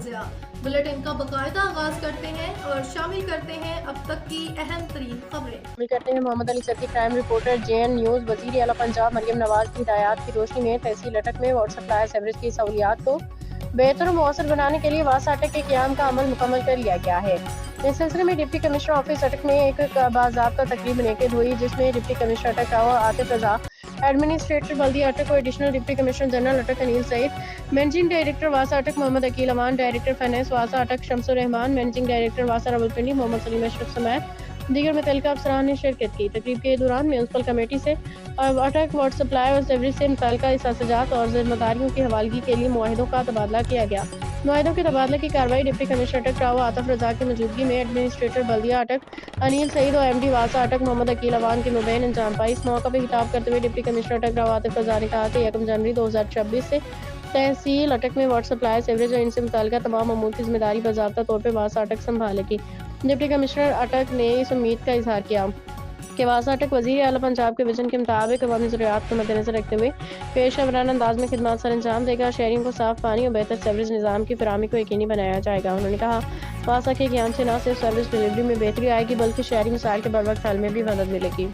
توزیع۔ Bulletin کا باقاعدہ آغاز کرتے ہیں اور شامل کرتے ہیں اب تک کی اہم ترین خبریں۔ شامل کرتے ہیں Muhammad Ali Siddiqui, crime reporter JN نیوز۔ وزیر اعلیٰ پنجاب مریم نواز کی ہدایات کی روشنی میں تحصیل اٹک میں واٹر سپلائی سیوریج کی سہولیات کو بہتر و مؤثر بنانے کے لیے واسا اٹک کے قیام کا عمل مکمل کر لیا گیا ہے۔ اس سلسلے میں ڈپٹی کمشنر آفس اٹک میں ایک باضابطہ تقریب منعقد ہوئی، جس میں ڈپٹی کمشنر اٹک عاطف رضا، ایڈمنسٹریٹر بلدیہ اٹک و ایڈیشنل ڈپٹی کمشنر جنرل اٹک انیل سعید، مینیجنگ ڈائریکٹر واسا اٹک محمد عقیل امان، ڈائریکٹر فائنانس واسا اٹک شمس الرحمان، مینیجنگ ڈائریکٹر واسا راولپنڈی محمد سلیم اشرف سمیت دیگر متعلقہ افسران نے شرکت کی۔ تقریب کے دوران میونسپل کمیٹی سے اٹک واٹر سپلائی اور سیوریج سے متعلقہ احساسات اور ذمہ داریوں کی حوالگی کے لیے معاہدوں کا تبادلہ کیا گیا۔ معاہدوں کے تبادلے کی کارروائی ڈپٹی کمشنر اٹک عاطف رضا کی موجودگی میں ایڈمنسٹریٹر بلدیہ اٹک انیل سعید اور MD واسا اٹک محمد عقیل امان کے مابین انجام پائی۔ اس موقع پہ خطاب کرتے ہوئے ڈپٹی کمشنر اٹک عاطف رضا نے کہا کہ 1 جنوری 2026 سے تحصیل اٹک میں واٹر سپلائی سیوریج اور ان سے متعلقہ تمام امور کی ذمہ داری باضابطہ طور پہ واسا اٹک سنبھالے گی۔ ڈپٹی کمشنر اٹک نے اس امید کا اظہار کیا کہ واسا اٹک وزیر اعلیٰ پنجاب کے وژن کے مطابق عوامی ضروریات کو مدنظر رکھتے ہوئے پیشہ ورانہ انداز میں خدمات سر انجام دے گا۔ شہریوں کو صاف پانی اور بہتر سیوریج نظام کی فراہمی کو یقینی بنایا جائے گا۔ انہوں نے کہا واسا کے قیام سے نہ صرف سروس ڈیلیوری میں بہتری آئے گی بلکہ شہری مسائل کے بروقت حل میں بھی مدد ملے گی۔